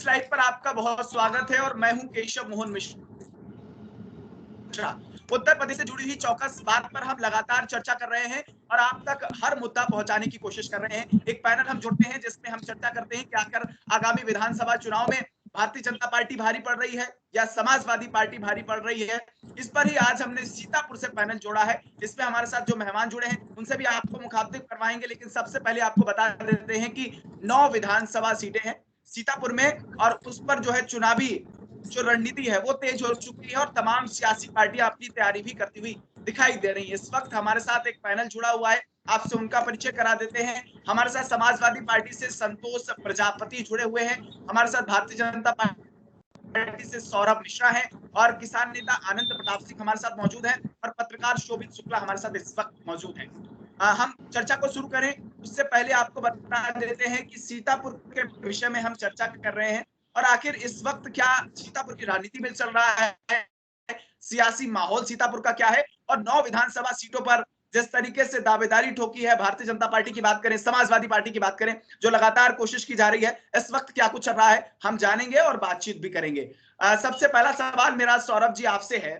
इस लाइव पर आपका बहुत स्वागत है और मैं हूं केशव मोहन मिश्रा। उत्तर प्रदेश से जुड़ी हुई चौकस बात पर हम लगातार चर्चा कर रहे हैं और आप तक हर मुद्दा पहुंचाने की कोशिश कर रहे हैं। एक पैनल हम जुड़ते हैं जिसमें हम चर्चा करते हैं कि आखिर आगामी विधानसभा चुनाव में भारतीय जनता पार्टी भारी पड़ रही है या समाजवादी पार्टी भारी पड़ रही है। इस पर ही आज हमने सीतापुर से पैनल जोड़ा है। इसमें हमारे साथ जो मेहमान जुड़े हैं उनसे भी आपको मुखातिब करवाएंगे, लेकिन सबसे पहले आपको बता देते हैं कि 9 विधानसभा सीटें हैं सीतापुर में और उस पर जो है चुनावी जो रणनीति है वो तेज हो चुकी है और तमाम सियासी पार्टियां अपनी तैयारी भी करती हुई दिखाई दे रही है। इस वक्त हमारे साथ एक पैनल जुड़ा हुआ है, आपसे उनका परिचय करा देते हैं। हमारे साथ समाजवादी पार्टी से संतोष प्रजापति जुड़े हुए हैं, हमारे साथ भारतीय जनता पार्टी से सौरभ मिश्रा है और किसान नेता आनंद प्रताप सिंह हमारे साथ मौजूद हैं और पत्रकार शोभित शुक्ला हमारे साथ इस वक्त मौजूद हैं। हम चर्चा को शुरू करें उससे पहले आपको बता देते हैं कि सीतापुर के विषय में हम चर्चा कर रहे हैं और आखिर इस वक्त क्या सीतापुर की राजनीति में चल रहा है, सियासी माहौल सीतापुर का क्या है और 9 विधानसभा सीटों पर जिस तरीके से दावेदारी ठोकी है भारतीय जनता पार्टी की बात करें, समाजवादी पार्टी की बात करें, जो लगातार कोशिश की जा रही है, इस वक्त क्या कुछ चल रहा है हम जानेंगे और बातचीत भी करेंगे। सबसे पहला सवाल मेरा सौरभ जी आपसे है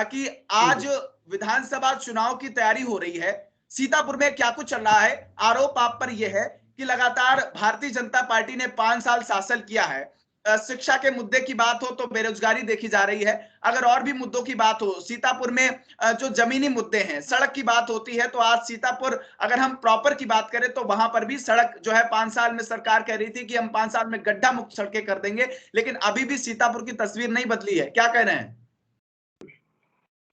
कि आज विधानसभा चुनाव की तैयारी हो रही है, सीतापुर में क्या कुछ चल रहा है। आरोप आप पर यह है कि लगातार भारतीय जनता पार्टी ने 5 साल शासन किया है। शिक्षा के मुद्दे की बात हो तो बेरोजगारी देखी जा रही है, अगर और भी मुद्दों की बात हो सीतापुर में जो जमीनी मुद्दे हैं, सड़क की बात होती है तो आज सीतापुर अगर हम प्रॉपर की बात करें तो वहां पर भी सड़क जो है 5 साल में सरकार कह रही थी कि हम 5 साल में गड्ढा मुक्त सड़कें कर देंगे, लेकिन अभी भी सीतापुर की तस्वीर नहीं बदली है। क्या कह रहे हैं?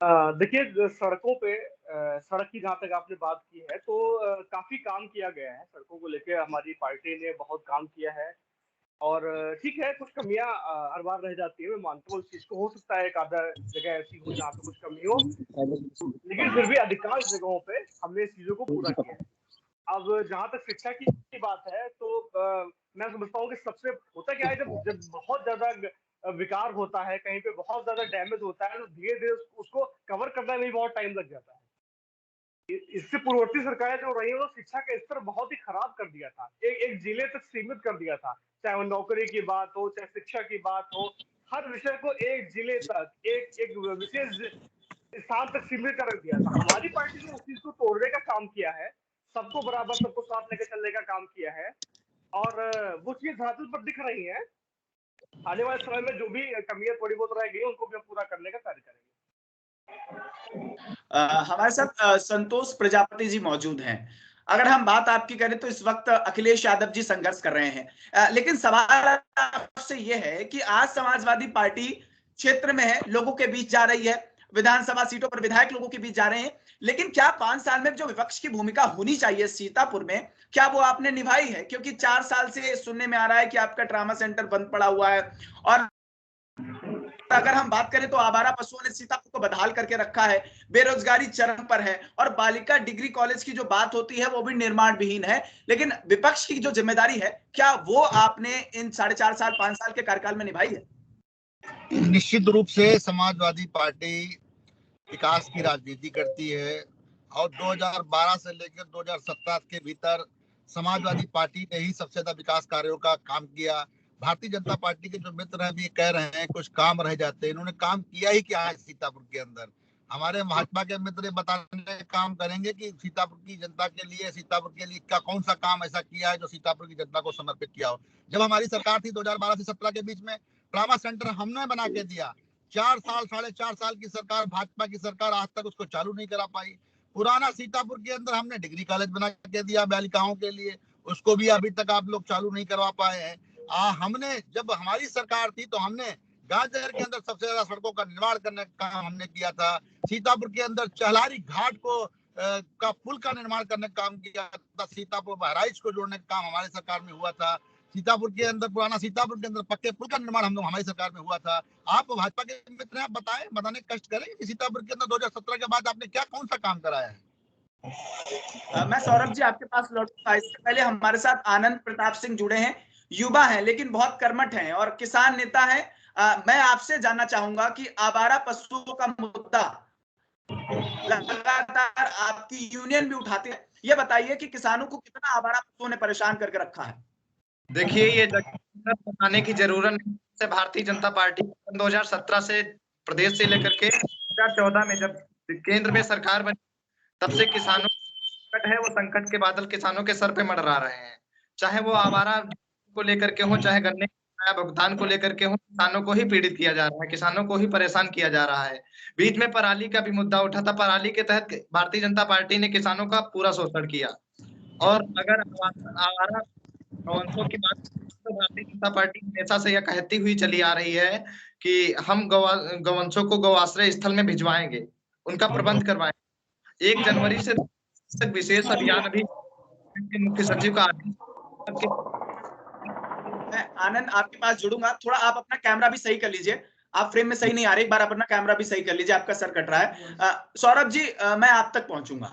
देखिए, सड़कों पे सड़क की जहाँ तक आपने बात की है तो काफी काम किया गया है सड़कों को लेकर। हमारी पार्टी ने बहुत काम किया है और ठीक है, कुछ कमियां हर बार रह जाती है, मैं मानता हूँ इस चीज को। हो सकता है एक आधा जगह ऐसी हो जहाँ पे कुछ कमी हो, लेकिन फिर भी अधिकांश जगहों पे हमने इस चीजों को पूरा किया है। अब जहाँ तक शिक्षा की बात है तो मैं समझता हूँ कि सबसे होता क्या है, जब बहुत ज्यादा विकार होता है, कहीं पे बहुत ज्यादा डैमेज होता है, तो धीरे धीरे उसको कवर करने में भी बहुत टाइम लग जाता है। इससे पूर्ववर्ती सरकारें जो रही है वो शिक्षा का स्तर बहुत ही खराब कर दिया था, एक जिले तक सीमित कर दिया था, चाहे वो नौकरी की बात हो, चाहे शिक्षा की बात हो, हर विषय को एक जिले तक, एक विशेष स्थान तक सीमित कर रख दिया था। हमारी पार्टी ने उस चीज को तोड़ने का काम किया है, सबको बराबर, सबको साथ लेकर चलने का काम किया है और वो चीज धरातल पर दिख रही है। आने वाले समय में जो भी कमियां थोड़ी बहुत रह गई उनको भी हम पूरा करने का कार्य करेंगे। हमारे साथ संतोष प्रजापति जी मौजूद हैं। अगर हम बात आपकी करें तो इस वक्त अखिलेश यादव जी संघर्ष कर रहे हैं, लेकिन सवाल आपसे यह है कि आज समाजवादी पार्टी क्षेत्र में है, लोगों के बीच जा रही है, विधानसभा सीटों पर विधायक लोगों के बीच जा रहे हैं, लेकिन क्या 5 साल में जो विपक्ष की भूमिका होनी चाहिए सीतापुर में, क्या वो आपने निभाई है? क्योंकि 4 साल से सुनने में आ रहा है कि आपका ट्रामा सेंटर बंद पड़ा हुआ है और अगर हम बात करें तो आवारा पशुओं ने सीतापुर को बदहाल करके रखा है, बेरोजगारी चरम पर है और बालिका डिग्री कॉलेज की जो बात होती है वो भी निर्माण विहीन है। लेकिन विपक्ष की जो जिम्मेदारी है क्या वो आपने इन 4.5 साल 5 साल के कार्यकाल में निभाई है? निश्चित रूप से समाजवादी पार्टी विकास की राजनीति करती है और 2012 से लेकर 2017 के भीतर समाजवादी पार्टी ने ही सबसे ज्यादा विकास कार्यों का काम किया। भारतीय जनता पार्टी के जो मित्र हैं भी कह रहे हैं कुछ काम रह जाते हैं, इन्होंने काम किया ही क्या है सीतापुर के अंदर। हमारे भाजपा के मित्र बताने का काम करेंगे कि सीतापुर की जनता के लिए, सीतापुर के लिए क्या कौन सा काम ऐसा किया है जो सीतापुर की जनता को समर्पित किया हो। जब हमारी सरकार थी 2012 से 17 के बीच में, ट्रामा सेंटर हमने बना के दिया। 4 साल 4.5 साल की सरकार, भाजपा की सरकार, आज तक उसको चालू नहीं करा पाई। पुराना सीतापुर के अंदर हमने डिग्री कॉलेज बना के दिया बालिकाओं के लिए, उसको भी अभी तक आप लोग चालू नहीं करवा पाए हैं। हमने, जब हमारी सरकार थी तो हमने गांव शहर के अंदर सबसे ज्यादा सड़कों का निर्माण करने का काम हमने किया था। सीतापुर के अंदर चहलारी घाट को का पुल का निर्माण करने का काम किया था। सीतापुर बहराइच को जोड़ने का काम हमारी सरकार में हुआ था। सीतापुर के अंदर, पुराना सीतापुर के अंदर पक्के पुल का निर्माण हम लोग हमारी सरकार में हुआ था। आप भाजपा के मित्र हैं, आप बताएं, बताने का कष्ट करें कि सीतापुर के अंदर 2017 के बाद आपने क्या कौन सा काम कराया है। मैं सौरभ जी आपके पास लौटूंगा, इससे पहले हमारे साथ आनंद प्रताप सिंह जुड़े हैं, युवा हैं लेकिन बहुत कर्मठ हैं और किसान नेता हैं। मैं आपसे जानना चाहूंगा कि आवारा पशुओं का मुद्दा लगातार आपकी यूनियन भी उठाती है, ये बताइए कि किसानों को कितना आवारा पशुओं ने परेशान करके रखा है? देखिए, ये बताने की जरूरत नहीं है। भारतीय जनता पार्टी 2017 से प्रदेश से लेकर के 2014 में जब केंद्र में सरकार बनी, तब से किसानों संकट है, वो संकट के बादल किसानों के सर पे मंडरा रहे हैं। चाहे वो आवारा को लेकर के हो, चाहे गन्ने भुगतान को लेकर के हो, किसानों को ही पीड़ित किया जा रहा है, किसानों को ही परेशान किया जा रहा है। बीच में पराली का भी मुद्दा उठा था, पराली के तहत भारतीय जनता पार्टी ने किसानों का पूरा शोषण किया। और अगर आवारा गौवंशों की बात, तो भारतीय जनता पार्टी हमेशा से यह कहती हुई चली आ रही है कि हम गौवंशों को गौआश्रय स्थल में भिजवाएंगे, उनका प्रबंध करवाएंगे। 1 जनवरी से तक विशेष अभियान अभी मुख्य सचिव का मैं आनंद आपके पास जुड़ूंगा, थोड़ा आप अपना कैमरा भी सही कर लीजिए, आप फ्रेम में सही नहीं आ रहे, एक बार अपना कैमरा भी सही कर लीजिए, आपका सर कट रहा है। सौरभ जी, मैं आप तक पहुंचूंगा।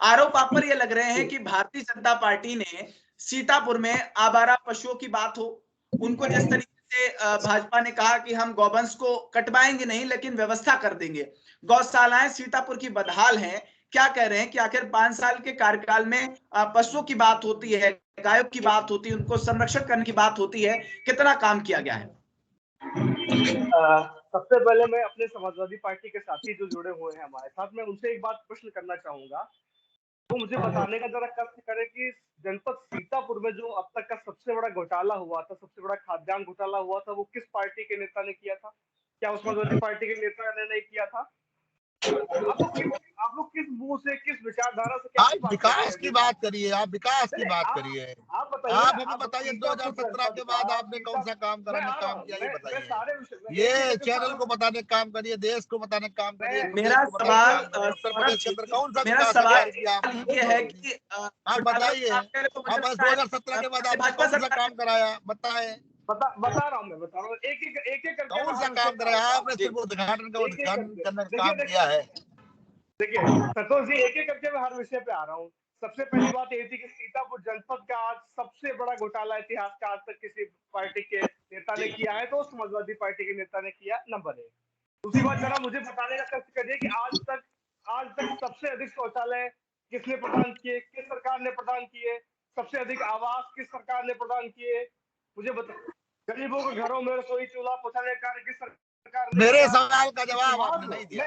आरोप आप पर ये लग रहे हैं कि भारतीय जनता पार्टी ने सीतापुर में आवारा पशुओं की बात हो, उनको जिस तरीके से भाजपा ने कहा कि हम गौवंश को कटवाएंगे नहीं लेकिन व्यवस्था कर देंगे, गौशालाएं सीतापुर की बदहाल हैं, क्या कह रहे हैं कि आखिर 5 साल के कार्यकाल में पशुओं की बात होती है, गायों की बात होती है, उनको संरक्षण करने की बात होती है, कितना काम किया गया है? सबसे पहले मैं अपने समाजवादी पार्टी के साथी जो जुड़े हुए हैं हमारे साथ, मैं उनसे एक बात प्रश्न करना चाहूंगा, तो मुझे बताने का जरा कष्ट करें कि जनपद सीतापुर में जो अब तक का सबसे बड़ा घोटाला हुआ था, सबसे बड़ा खाद्यान्न घोटाला हुआ था, वो किस पार्टी के नेता ने किया था? क्या उस समाजवादी पार्टी के नेता ने नहीं किया था? आप लोग किस मुंह से, किस विचारधारा से, आप विकास की बात करिए, आप विकास की बात करिए, आप बताइए, आप हमें बताइए 2017 के बाद आपने कौन सा काम किया, ये बताइए। ये चैनल को बताने का काम करिए, देश को बताने का काम करिए। मेरा सवाल उत्तर प्रदेश के अंदर कौन सा मेरा सवाल ये है कि आप बताइए, आप 2017 के बाद आपने कौन सा काम कराया, बताए। बता रहा हूँ, मैं बता रहा हूँ, एक करके कौन सा काम कराया आपने? सिर्फ उद्घाटन करने का काम किया है। देखिए संतोष जी, एक करके मैं हर विषय पे आ रहा हूँ। सबसे पहली बात ये थी कि सीतापुर जनपद का आज सबसे बड़ा घोटाला इतिहास का आज तक किसी पार्टी के नेता ने किया है, तो समाजवादी पार्टी के नेता ने किया, नंबर 1। दूसरी बात, जरा मुझे बताने का कष्ट करिए कि आज तक सबसे अधिक शौचालय किसने प्रदान किए, किस सरकार ने प्रदान किए? सबसे अधिक आवास किस सरकार ने प्रदान किए? मुझे बता। गरीबों के घरों में रसोई चूल्हा पहुंचाने का कार्य किस सरकार ने? मेरे सवाल का जवाब आपने नहीं दिया।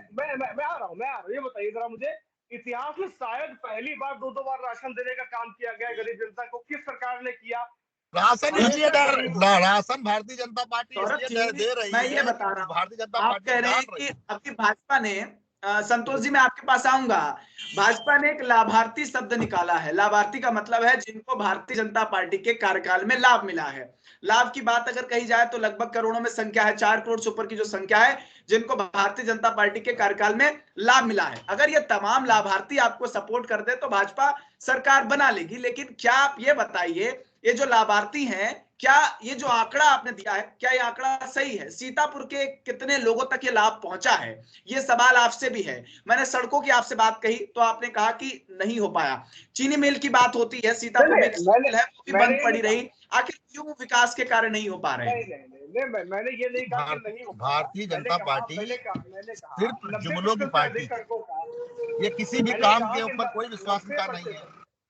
मैं आ रहा हूँ, ये बताइए जरा मुझे, इतिहास में शायद पहली बार 2 बार राशन देने का काम किया गया गरीब जनता को, किस सरकार ने किया? राशन इसलिए राशन भारतीय जनता पार्टी इसलिए दे रही है। मैं ये बता रहा हूँ, भारतीय जनता आप पार्टी कह रहे हैं कि अभी भाजपा ने, संतोष जी मैं आपके पास आऊंगा, भाजपा ने एक लाभार्थी शब्द निकाला है। लाभार्थी का मतलब है जिनको भारतीय जनता पार्टी के कार्यकाल में लाभ मिला है। लाभ की बात अगर कही जाए तो लगभग करोड़ों में संख्या है, 4 करोड़ से ऊपर की जो संख्या है जिनको भारतीय जनता पार्टी के कार्यकाल में लाभ मिला है। अगर ये तमाम लाभार्थी आपको सपोर्ट कर दे तो भाजपा सरकार बना लेगी, लेकिन क्या आप ये बताइए, ये जो लाभार्थी हैं, क्या ये जो आंकड़ा आपने दिया है, क्या ये आंकड़ा सही है? सीतापुर के कितने लोगों तक ये लाभ पहुंचा है? ये सवाल आपसे भी है। मैंने सड़कों की आपसे बात कही तो आपने कहा कि नहीं हो पाया। चीनी मिल की बात होती है, सीतापुर में मिल है वो भी बंद पड़ी रही, आखिर क्यों विकास के कारण नहीं हो पा रहे हैं? मैंने ये नहीं कहा कि नहीं हो। भारतीय जनता पार्टी सिर्फ जुमलों की पार्टी, ये किसी भी काम के ऊपर कोई विश्वास का नहीं है।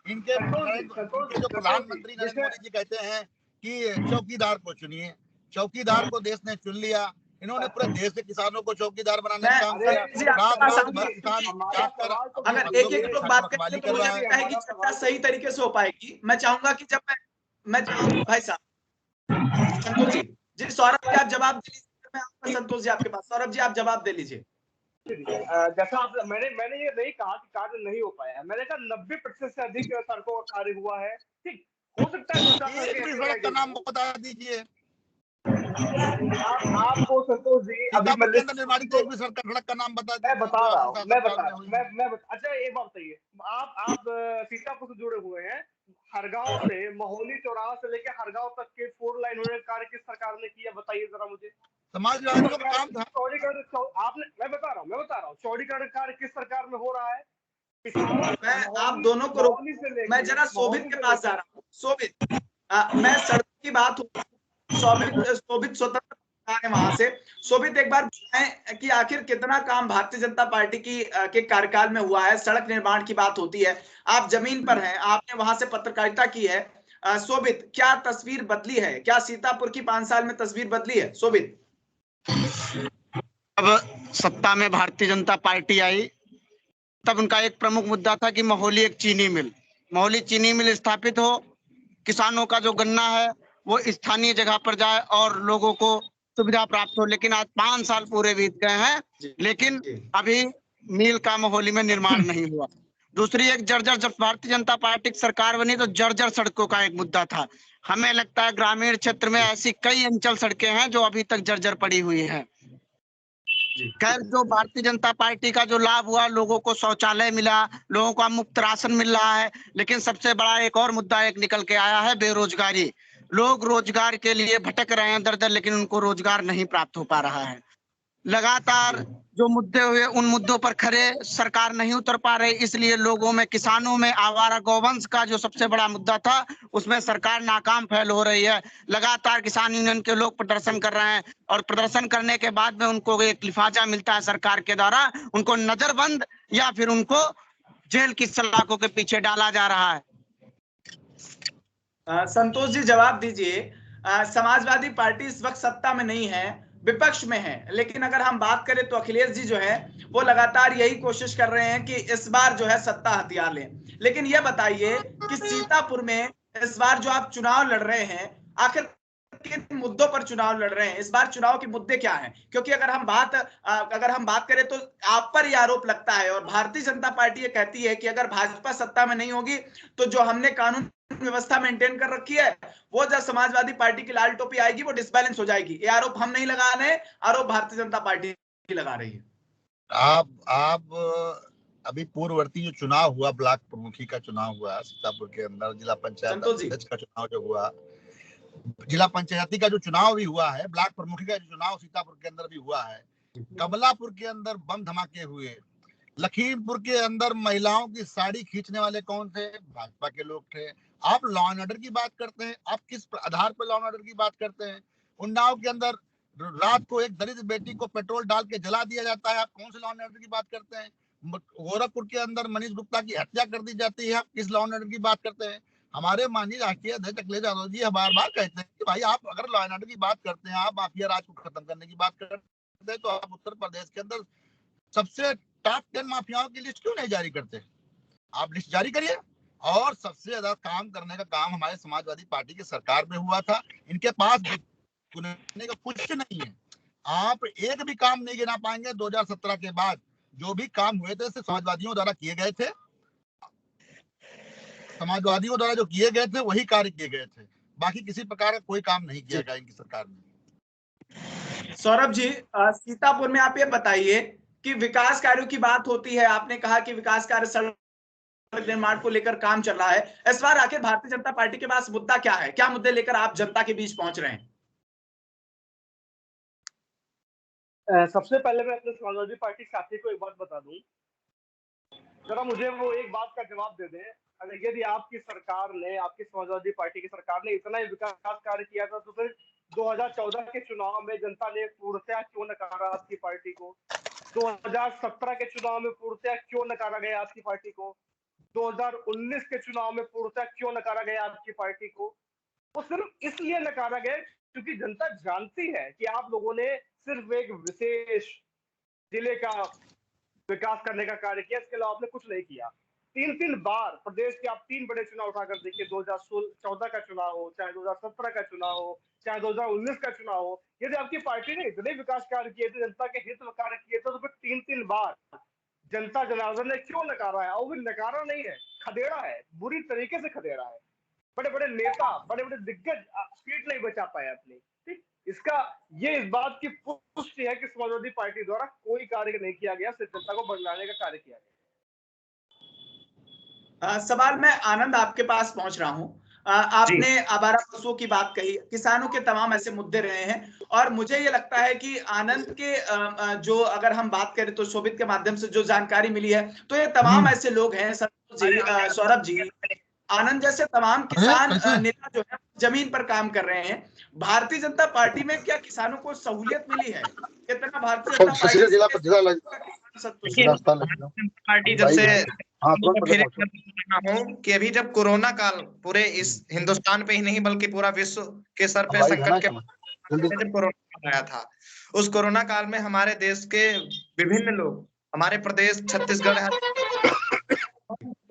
इनके जो प्रधानमंत्री नरेंद्र मोदी जी कहते हैं कि चौकीदार को चुनिए, चौकीदार को देश ने चुन लिया। इन्होंने पूरे देश के किसानों को चौकीदार बनाने का काम किया। अगर एक लोग बात करें तो मुझे लगता है कि चर्चा सही तरीके से हो पाएगी। मैं चाहूंगा कि जब मैं भाई साहब संतोष जी, सौरभ जी आप जवाब दे लीजिए। मैं आपका संतोष जी आपके पास, सौरभ जी आप जवाब दे लीजिए। जैसा आप, मैंने ये नहीं कहा कि कार्य नहीं हो पाया है, मैंने कहा 90% से अधिक सड़कों का कार्य हुआ है। ठीक, हो सकता है सड़क का नाम बता दीजिए आपको संतोष जी। अभी निर्माणित एक भी सड़क का नाम बता दीजिए। मैं बता रहा हूँ, अच्छा एक बात बताइए, आप सीतापुर से जुड़े हुए हैं, हरगांव से महोली चौराहा से लेके हरगांव तक के 4 लाइन होने का कार्य किस सरकार ने किया, बताइए जरा मुझे। समाजवादियों का काम था। चौड़ीकरण आपने, मैं बता रहा हूँ चौड़ीकरण कार्य किस सरकार में हो रहा है? मैं आप दोनों को मैं जरा शोभित के पास जा रहा हूँ। शोभित, मैं सड़क की बात शोभित स्वतंत्र है वहां से। शोभित एक बार बताएं कि आखिर कितना काम भारतीय जनता पार्टी की के कार्यकाल में हुआ है? सड़क निर्माण की बात होती है, आप जमीन पर हैं, आपने वहां से पत्रकारिता की है, शोभित, क्या तस्वीर बदली है? क्या सीतापुर की 5 साल में तस्वीर बदली है शोभित? अब सत्ता में भारतीय जनता पार्टी आई, तब उनका एक प्रमुख मुद्दा था कि मोहाली एक मोहाली चीनी मिल स्थापित हो, किसानों का जो गन्ना है वो स्थानीय जगह पर जाए और लोगों को सुविधा प्राप्त हो। लेकिन आज 5 साल पूरे बीत गए हैं, लेकिन अभी मिल का मोहाली में निर्माण नहीं हुआ। दूसरी एक जर्जर, जब भारतीय जनता पार्टी की सरकार बनी तो जर्जर सड़कों का एक मुद्दा था। हमें लगता है ग्रामीण क्षेत्र में ऐसी कई अंचल सड़कें हैं जो अभी तक जर्जर पड़ी हुई हैं। खैर, जो भारतीय जनता पार्टी का जो लाभ हुआ, लोगों को शौचालय मिला, लोगों को मुफ्त राशन मिल रहा है, लेकिन सबसे बड़ा एक और मुद्दा एक निकल के आया है, बेरोजगारी। लोग रोजगार के लिए भटक रहे हैं दर दर, लेकिन उनको रोजगार नहीं प्राप्त हो पा रहा है। लगातार जो मुद्दे हुए उन मुद्दों पर खरे सरकार नहीं उतर पा रही, इसलिए लोगों में, किसानों में आवारा गौवंश का जो सबसे बड़ा मुद्दा था उसमें सरकार नाकाम फैल हो रही है। लगातार किसान यूनियन के लोग प्रदर्शन कर रहे हैं और प्रदर्शन करने के बाद में उनको एक लिफाफा मिलता है सरकार के द्वारा, उनको नजरबंद या फिर उनको जेल की सलाखों के पीछे डाला जा रहा है। संतोष जी, जवाब दीजिए। समाजवादी पार्टी इस वक्त सत्ता में नहीं है, विपक्ष में है, लेकिन अगर हम बात करें तो अखिलेश जी जो है वो लगातार यही कोशिश कर रहे हैं कि इस बार जो है सत्ता हथियार लें। लेकिन ये बताइए कि सीतापुर में इस बार जो आप चुनाव लड़ रहे हैं, आखिर किन मुद्दों पर चुनाव लड़ रहे हैं? इस बार चुनाव के मुद्दे क्या हैं? क्योंकि अगर हम बात करें तो आप पर यह आरोप लगता है और भारतीय जनता पार्टी ये कहती है कि अगर भाजपा सत्ता में नहीं होगी तो जो हमने कानून व्यवस्था मेंटेन कर रखी है वो जब समाजवादी पार्टी की लाल टोपी आएगी वो डिसबैलेंस हो जाएगी। ये आरोप हम नहीं लगा रहे, आरोप भारतीय जनता पार्टी लगा रही है। आप अभी पूर्ववर्ती जो चुनाव हुआ, ब्लॉक प्रमुखी का चुनाव हुआ सीतापुर के अंदर, जिला पंचायत अध्यक्ष का चुनाव जो हुआ, जिला पंचायती का जो चुनाव भी हुआ है, ब्लॉक प्रमुखी का जो चुनाव सीतापुर के अंदर भी हुआ है, कमलापुर के अंदर बम धमाके हुए, लखीमपुर के अंदर महिलाओं की साड़ी खींचने वाले कौन थे? भाजपा के लोग थे। आप लॉ एंड ऑर्डर की बात करते हैं, आप किस आधार पर लॉ एंड ऑर्डर की बात करते हैं? उन्नाव के अंदर रात को एक दलित बेटी को पेट्रोल डाल के जला दिया जाता है, आप कौन से लॉ एंड ऑर्डर की बात करते हैं? गोरखपुर के अंदर मनीष गुप्ता की हत्या कर दी जाती है, आप किस लॉ एंड ऑर्डर की बात करते हैं? हमारे माननीय राष्ट्रीय अध्यक्ष अखिलेश यादव जी बार बार कहते हैं कि भाई आप अगर लॉ एंड ऑर्डर की बात करते हैं, आप माफिया राज को खत्म करने की बात करते हैं, तो आप उत्तर प्रदेश के अंदर सबसे टॉप 10 माफियाओं की लिस्ट क्यों नहीं जारी करते? आप लिस्ट जारी करिए। और सबसे ज्यादा काम करने का काम हमारे समाजवादी पार्टी की सरकार में हुआ था। इनके पास गुनाने का कुछ नहीं है। आप एक भी काम नहीं गिना पाएंगे 2017 के बाद जो भी काम हुए थे समाजवादियों द्वारा किए गए थे, समाजवादियों द्वारा जो किए गए थे वही कार्य किए गए थे, बाकी किसी प्रकार का कोई काम नहीं किया गया इनकी सरकार में। सौरभ जी, सीतापुर में आप ये बताइए कि विकास कार्यों की बात होती है, आपने कहा कि विकास कार्य सड़क निर्माण को लेकर काम चल रहा है, इस बार आखिर भारतीय जनता पार्टी के पास मुद्दा क्या है? क्या मुद्दे लेकर आप जनता के बीच पहुंच रहे हैं? सबसे पहले मैं अपने समाजवादी पार्टी साथी को एक बात बता दूं, जरा मुझे वो एक बात का जवाब दे दें। अगर यदि आपकी सरकार ने, आपकी समाजवादी पार्टी की सरकार ने इतना ही विकास कार्य किया था तो फिर 2014 के चुनाव में जनता ने पूर्णतः क्यों नकारा आपकी पार्टी को? 2017 के चुनाव में पूर्णतः क्यों नकारा गया आपकी पार्टी को? 2019 के चुनाव में पूर्णतः क्यों नकारा गया आपकी पार्टी को? वो सिर्फ इसलिए नकारा गया क्योंकि जनता जानती है कि आप लोगों ने सिर्फ एक विशेष जिले का विकास करने का कार्य किया, इसके अलावा आपने कुछ नहीं किया। 3 बार प्रदेश के आप 3 बड़े चुनाव उठाकर देखिए, 2014 का चुनाव हो, चाहे 2017 का चुनाव हो, चाहे 2019 का चुनाव हो, यदि आपकी पार्टी ने इतने विकास कार्य किए थे, जनता के हित में कार्य किए थे, तो फिर 3 बार जनता जनार्दन ने क्यों नकारा है? और वो नकारा नहीं है, खदेड़ा है, बुरी तरीके से खदेड़ा है। बड़े बड़े नेता, बड़े बड़े दिग्गज सीट नहीं बचा पाए अपनी। ठीक, इसका ये इस बात की पुष्टि है कि समाजवादी पार्टी द्वारा कोई कार्य नहीं किया गया, सिर्फ जनता को बदलाने का कार्य किया गया। सवाल मैं आनंद आपके पास पहुंच रहा हूं। आपने आवारा पशुओं की बात कही, किसानों के तमाम ऐसे मुद्दे रहे हैं और मुझे ये लगता है कि आनंद के जो अगर हम बात करें तो शोभित के माध्यम से जो जानकारी मिली है तो ये तमाम ऐसे लोग हैं, सौरभ जी, आनंद जैसे तमाम किसान नेता जो है जमीन पर काम कर रहे हैं। भारतीय जनता पार्टी में क्या किसानों को सहूलियत मिली है? कितना भारतीय जनता पार्टी जब से फिर हूँ कि अभी जब कोरोना काल पूरे इस हिंदुस्तान पे ही नहीं बल्कि पूरा विश्व के सर पे संकट के जब कोरोना आया था, उस कोरोना काल में हमारे देश के विभिन्न लोग हमारे प्रदेश छत्तीसगढ़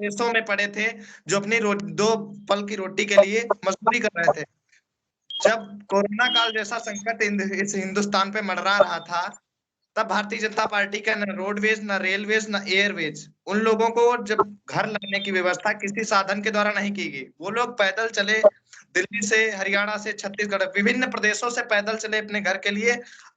देशों में पड़े थे जो अपनी दो पल की रोटी के लिए मजदूरी कर रहे थे। जब कोरोना काल जैसा संकट इस हिंदुस्तान पे मंडरा रहा था, तब भारतीय जनता पार्टी का न रोडवेज, न रेलवेज, न एयरवेज उन लोगों को जब घर लाने की व्यवस्था किसी साधन के द्वारा नहीं की गई। वो लोग पैदल चले, दिल्ली से, हरियाणा से, छत्तीसगढ़, विभिन्न प्रदेशों से पैदल चले अपने घर के लिए।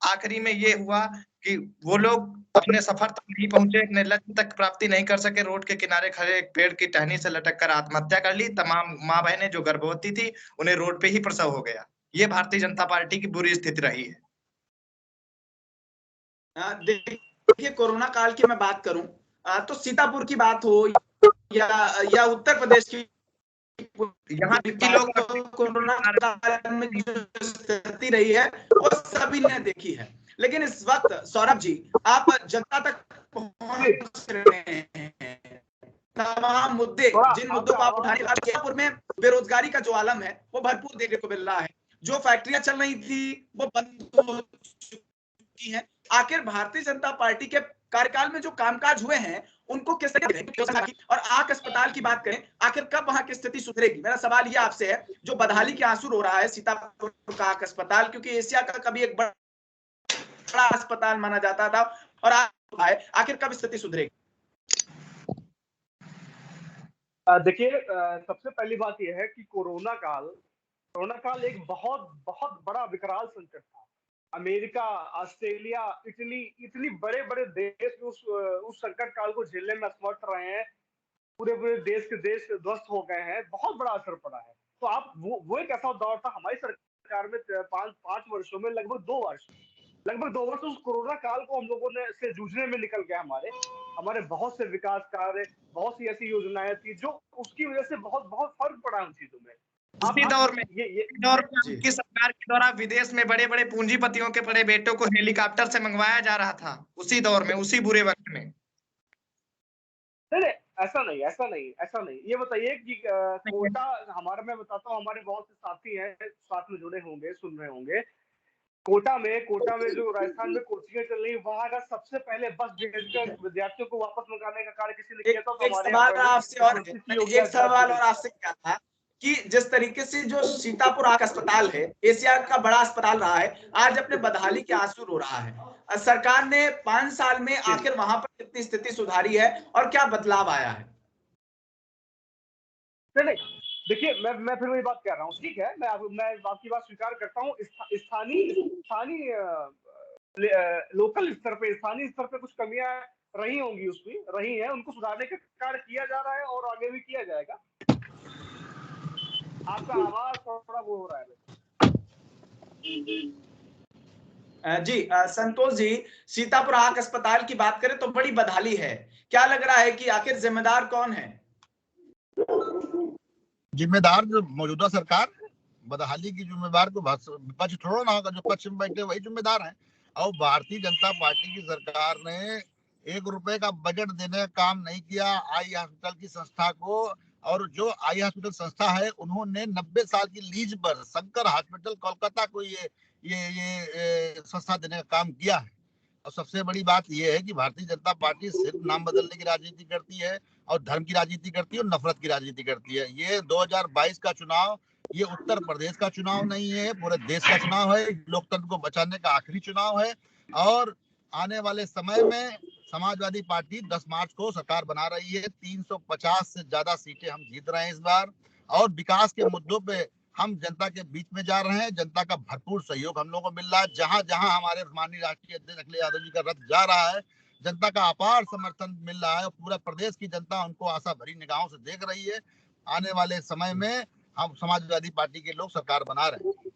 आखिरी में ये हुआ कि वो लोग अपने सफर तक नहीं पहुंचे, अपने लक्ष्य तक प्राप्ति नहीं कर सके, रोड के किनारे खड़े एक पेड़ की टहनी से लटक कर आत्महत्या कर ली। तमाम माँ बहनें जो गर्भवती थी उन्हें रोड पे ही प्रसव हो गया। ये भारतीय जनता पार्टी की बुरी स्थिति रही है। देखिए, कोरोना काल की मैं बात करूं तो सीतापुर की बात हो या उत्तर प्रदेश की, यहाँ के लोग कोरोना काल में जो स्थिति रही है वो सभी ने देखी है। लेकिन इस वक्त सौरभ जी, आप जनता तक पहुंच रहे हैं, तमाम मुद्दे, जिन मुद्दों को आप उठाने वाले, सीतापुर में बेरोजगारी का जो आलम है वो भरपूर देखने को मिल रहा है। जो फैक्ट्रियां चल रही थी वो बंद हो चुकी हैं। आखिर भारतीय जनता पार्टी के कार्यकाल में जो कामकाज हुए हैं उनको किस तरह, और आंख अस्पताल की बात करें, आखिर कब वहां की स्थिति सुधरेगी? मेरा सवाल ये आपसे है, जो बदहाली के आंसू रो रहा है सीतापुर का आंख अस्पताल, क्योंकि एशिया का कभी एक बड़ा अस्पताल माना जाता था, और आखिर कब स्थिति सुधरेगी? देखिए, सबसे पहली बात यह है कि कोरोना काल एक बहुत बड़ा विकराल संकट था। अमेरिका, ऑस्ट्रेलिया, इटली बड़े देश उस संकट काल को झेलने में असमर्थ रहे हैं। पूरे देश ध्वस्त हो गए हैं। बहुत बड़ा असर पड़ा है। तो आप वो एक ऐसा दौर था हमारी सरकार में 5 वर्षों में लगभग 2 वर्ष उस कोरोना काल को हम लोगों ने से जूझने में निकल गया। हमारे बहुत से विकास कार्य, बहुत सी ऐसी योजनाएं थी जो उसकी वजह से बहुत फर्क पड़ा उन चीजों में। उसी दौर में की सरकार के द्वारा विदेश में बड़े पूंजीपतियों के बड़े बेटों को हेलीकॉप्टर से मंगवाया जा रहा था, उसी दौर में, उसी बुरे वक्त में। नहीं, ऐसा नहीं। ये बताइए कि कोटा, मैं बताता हूँ, हमारे बहुत से साथी हैं, साथ में जुड़े होंगे, सुन रहे होंगे। कोटा में जो राजस्थान में कोचिंगें चल रही, वहां का सबसे पहले बस भेजकर विद्यार्थियों को वापस मंगाने का कार्य किसी ने किया था। एक सवाल और आपसे क्या था कि जिस तरीके से जो सीतापुर आंख अस्पताल है, एशिया का बड़ा अस्पताल रहा है, आज अपने बदहाली के आंसू रो रहा है। सरकार ने 5 साल में आखिर वहां पर कितनी स्थिति सुधारी है और क्या बदलाव आया है? नहीं, देखिए, मैं फिर वही बात कर रहा हूँ। ठीक है, मैं आपकी बात स्वीकार करता हूँ। स्थानीय लोकल स्तर पे कुछ कमियां रही होंगी, उसमें रही है, उनको सुधारने का कार्य किया जा रहा है और आगे भी किया जाएगा। आपका आवाज थोड़ा वो हो रहा है जी। संतोष जी, सीतापुर आंख अस्पताल की बात करें तो बड़ी बदहाली है। क्या लग रहा है कि आखिर जिम्मेदार कौन है? जिम्मेदार जो मौजूदा सरकार, बदहाली की जिम्मेदार को विपक्ष थोड़ा ना होगा, जो पक्ष में बैठे वही जिम्मेदार है। और भारतीय जनता पार्टी की सरकार ने 1 रुपए का बजट देने का काम नहीं किया आई हॉस्पिटल की संस्था को। और जो आई हॉस्पिटल संस्था है, उन्होंने 90 साल की लीज पर शंकर हॉस्पिटल कोलकाता को ये संस्था देने का काम किया है। और सबसे बड़ी बात यह है कि भारतीय जनता पार्टी सिर्फ नाम बदलने की राजनीति करती है और धर्म की राजनीति करती है और नफरत की राजनीति करती है। ये 2022 का चुनाव, ये उत्तर प्रदेश का चुनाव नहीं है, पूरे देश का चुनाव है। लोकतंत्र को बचाने का आखिरी चुनाव है। और आने वाले समय में समाजवादी पार्टी 10 मार्च को सरकार बना रही है। 350 से ज्यादा सीटें हम जीत रहे हैं इस बार। और विकास के मुद्दों पे हम जनता के बीच में जा रहे हैं। जनता का भरपूर सहयोग हम लोगों को मिल रहा है। जहां जहां हमारे माननीय राष्ट्रीय अध्यक्ष अखिलेश यादव जी का रथ जा रहा है, जनता का अपार समर्थन मिल रहा है और पूरा प्रदेश की जनता उनको आशा भरी निगाहों से देख रही है। आने वाले समय में हम समाजवादी पार्टी के लोग सरकार बना रहे हैं।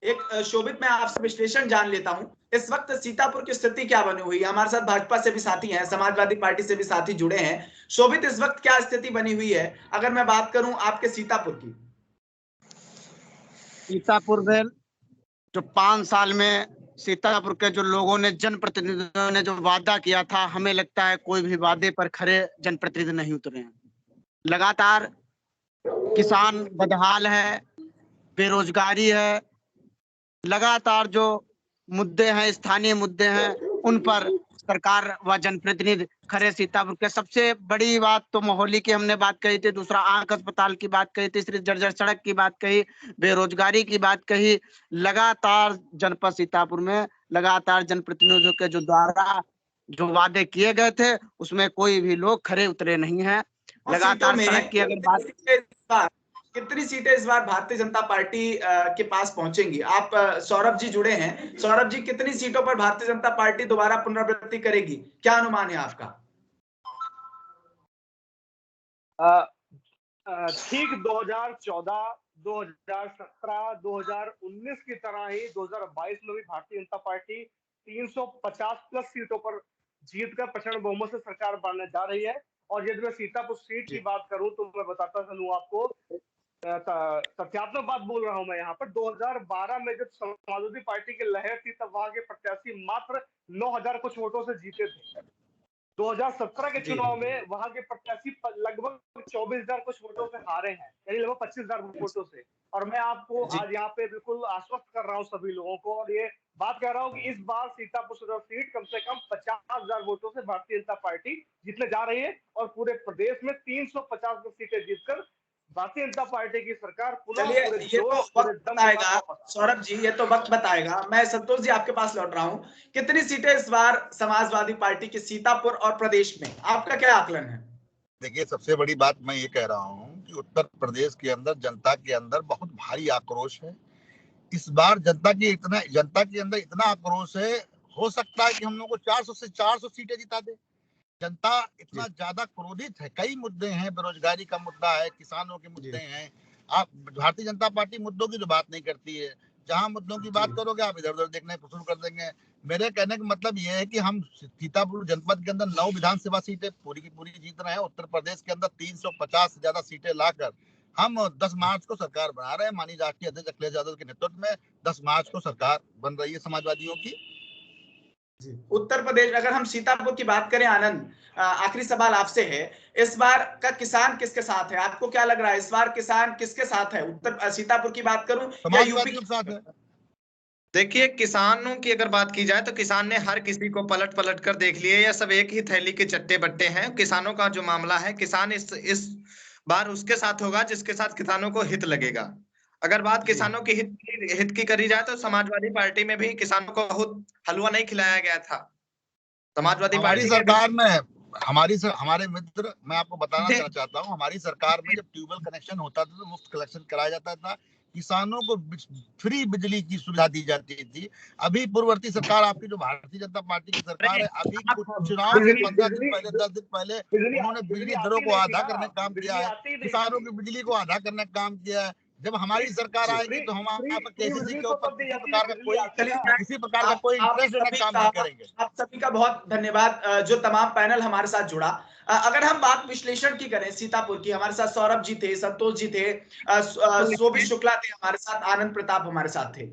एक शोभित, मैं आपसे विश्लेषण जान लेता हूं, इस वक्त सीतापुर की स्थिति क्या बनी हुई है? हमारे साथ भाजपा से भी साथी हैं, समाजवादी पार्टी से भी साथी जुड़े हैं। शोभित, इस वक्त क्या स्थिति बनी हुई है अगर मैं बात करूं आपके सीतापुर की? सीतापुर में जो 5 साल में सीतापुर के जो लोगों ने, जनप्रतिनिधियों ने जो वादा किया था, हमें लगता है कोई भी वादे पर खरे जनप्रतिनिधि नहीं उतरे हैं। लगातार किसान बदहाल है, बेरोजगारी है, लगातार जो मुद्दे हैं, स्थानीय मुद्दे हैं, उन पर सरकार व जनप्रतिनिधि खरे सीतापुर के। सबसे बड़ी बात तो मोहाली की हमने बात कही थी, दूसरा आंख अस्पताल की बात कही, तीसरी जर्जर सड़क की बात कही, बेरोजगारी की बात कही। लगातार जनपद सीतापुर में लगातार जनप्रतिनिधियों के जो द्वारा जो वादे किए गए थे, उसमें कोई भी लोग खरे उतरे नहीं है। लगातार सड़क की अगर बात, कितनी सीटें इस बार भारतीय जनता पार्टी के पास पहुंचेंगी? आप सौरभ जी जुड़े हैं, सौरभ जी, कितनी सीटों पर भारतीय जनता पार्टी दोबारा पुनरावृत्ति करेगी, क्या अनुमान है आपका? ठीक 2014, 2017, 2019 की तरह ही 2022 में भी भारतीय जनता पार्टी 350 प्लस सीटों पर जीतकर प्रचंड बहुमत से सरकार बनने जा रही है। और यदि मैं सीतापुर सीट की बात करूं तो मैं बताता चलूं आपको, तथ्यात्मक बात बोल रहा हूं मैं यहाँ पर। 2012 में जब समाजवादी पार्टी की लहर थी तब वहां के प्रत्याशी मात्र 9,000 कुछ वोटों से जीते थे। 2017 के चुनाव में वहां के प्रत्याशी लगभग 24,000 कुछ वोटों से हारे हैं, यानी लगभग 25,000 वोटों से। और मैं आपको आज यहाँ पे बिल्कुल आश्वस्त कर रहा हूँ सभी लोगों को, और ये बात कह रहा हूँ कि इस बार सीतापुर सदर सीट कम से कम 50,000 वोटों से भारतीय जनता पार्टी जीतने जा रही है। और पूरे प्रदेश में 350 सीटें जीतकर भारतीय जनता पार्टी की सरकार पुनः ये तो वक्त बताएगा सौरभ जी, ये तो वक्त बताएगा। मैं संतोष जी आपके पास लौट रहा हूं, कितनी सीटें इस बार समाजवादी पार्टी की सीतापुर और प्रदेश में, आपका क्या आकलन है? देखिए, सबसे बड़ी बात मैं ये कह रहा हूँ कि उत्तर प्रदेश के अंदर जनता के अंदर बहुत भारी आक्रोश है। इस बार जनता के अंदर इतना आक्रोश है, हो सकता है कि हम लोग को 400 से 400 सीटें जिता दे। जनता इतना ज्यादा क्रोधित है। कई मुद्दे हैं, बेरोजगारी का मुद्दा है, किसानों के मुद्दे हैं। आप भारतीय जनता पार्टी मुद्दों की तो बात नहीं करती है। जहां मुद्दों की बात करोगे आप इधर उधर देखने शुरू कर देंगे। मेरे कहने का मतलब यह है कि हम सीतापुर जनपद के अंदर 9 विधानसभा सीटें पूरी की पूरी जीत रहे हैं। उत्तर प्रदेश के अंदर 350 से ज्यादा सीटें लाकर हम 10 मार्च को सरकार बना रहे हैं। माननीय राष्ट्रीय अध्यक्ष अखिलेश यादव के नेतृत्व में 10 मार्च को सरकार बन रही है समाजवादियों की। उत्तर प्रदेश, अगर हम सीतापुर की बात करें, आनंद, आखिरी सवाल आपसे है, इस बार का किसान किसके साथ है? आपको क्या लग रहा है इस बार किसान किसके साथ है? उत्तर सीतापुर की बात करूं या यूपी के साथ है? देखिए, किसानों की अगर बात की जाए तो किसान ने हर किसी को पलट पलट कर देख लिए, या सब एक ही थैली के चट्टे बट्टे हैं। किसानों का जो मामला है, किसान इस बार उसके साथ होगा जिसके साथ किसानों को हित लगेगा। अगर बात किसानों के हित की करी जाए तो समाजवादी पार्टी में भी किसानों को बहुत हलवा नहीं खिलाया गया था। समाजवादी पार्टी सरकार में हमारे मित्र, मैं आपको बताना चाहता हूँ, हमारी सरकार में जब ट्यूबवेल कनेक्शन होता था तो मुफ्त कनेक्शन कराया जाता था, किसानों को फ्री बिजली की सुविधा दी जाती थी। अभी पूर्ववर्ती सरकार आपकी जो भारतीय जनता पार्टी की सरकार है, अभी चुनाव से 15 दिन पहले, 10 दिन पहले उन्होंने बिजली दरों को आधा करने का काम किया है, किसानों की बिजली को आधा करने का काम किया है। जब हमारी सरकार आएगी तो हम केसीसी के ऊपर किसी प्रकार का कोई इंटरेस्ट लेना काम नहीं करेंगे। आप सभी का बहुत धन्यवाद, जो तमाम पैनल हमारे साथ जुड़ा। अगर हम बात विश्लेषण की करें सीतापुर की, हमारे साथ सौरभ जी थे, संतोष जी थे, शोभित शुक्ला थे हमारे साथ, आनंद प्रताप हमारे साथ थे।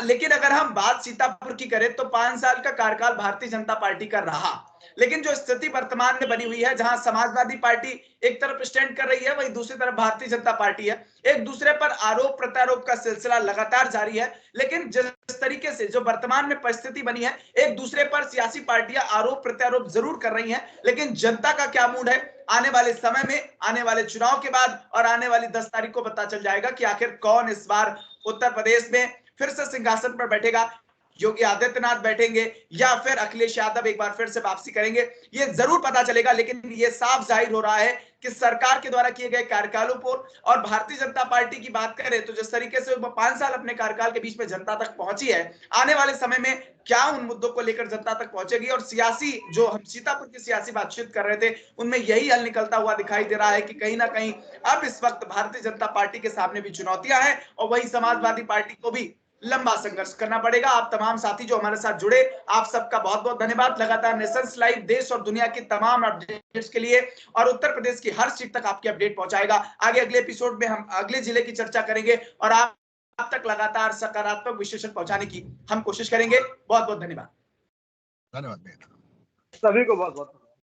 लेकिन अगर हम बात सीतापुर की करें तो 5 साल का कार्यकाल भारतीय जनता पार्टी का रहा, लेकिन जो स्थिति वर्तमान में बनी हुई है, जहां समाजवादी पार्टी एक तरफ स्टैंड कर रही है, वहीं दूसरी तरफ भारतीय जनता पार्टी है, एक दूसरे पर आरोप प्रत्यारोप का सिलसिला लगातार जारी है। लेकिन जिस तरीके से जो वर्तमान में परिस्थिति बनी है, एक दूसरे पर सियासी पार्टियां आरोप प्रत्यारोप जरूर कर रही हैं, लेकिन जनता का क्या मूड है, आने वाले समय में, आने वाले चुनाव के बाद और आने वाली 10 तारीख को पता चल जाएगा कि आखिर कौन इस बार उत्तर प्रदेश में फिर से सिंहासन पर बैठेगा। योगी आदित्यनाथ बैठेंगे या फिर अखिलेश यादव एक बार फिर से वापसी करेंगे, ये जरूर पता चलेगा। लेकिन ये साफ जाहिर हो रहा है कि सरकार के द्वारा किए गए कार्यकालों पर, और भारतीय जनता पार्टी की बात करें तो जिस तरीके से 5 साल अपने कार्यकाल के बीच में जनता तक पहुंची है, आने वाले समय में क्या उन मुद्दों को लेकर जनता तक पहुंचेगी। और सियासी, जो हम सीतापुर की सियासी बातचीत कर रहे थे, उनमें यही हल निकलता हुआ दिखाई दे रहा है कि कहीं ना कहीं अब इस वक्त भारतीय जनता पार्टी के सामने भी चुनौतियां हैं और वही समाजवादी पार्टी को भी लंबा संघर्ष करना पड़ेगा। आप तमाम साथी जो हमारे साथ जुड़े, आप सबका बहुत बहुत धन्यवाद। लगातार नेशंस लाइव देश और दुनिया की तमाम अपडेट्स के लिए और उत्तर प्रदेश की हर सीट तक आपकी अपडेट पहुंचाएगा। आगे अगले एपिसोड में हम अगले जिले की चर्चा करेंगे और आप आप तक लगातार सकारात्मक विश्लेषण पहुंचाने की हम कोशिश करेंगे। बहुत बहुत धन्यवाद। धन्यवाद। सभी को बहुत बहुत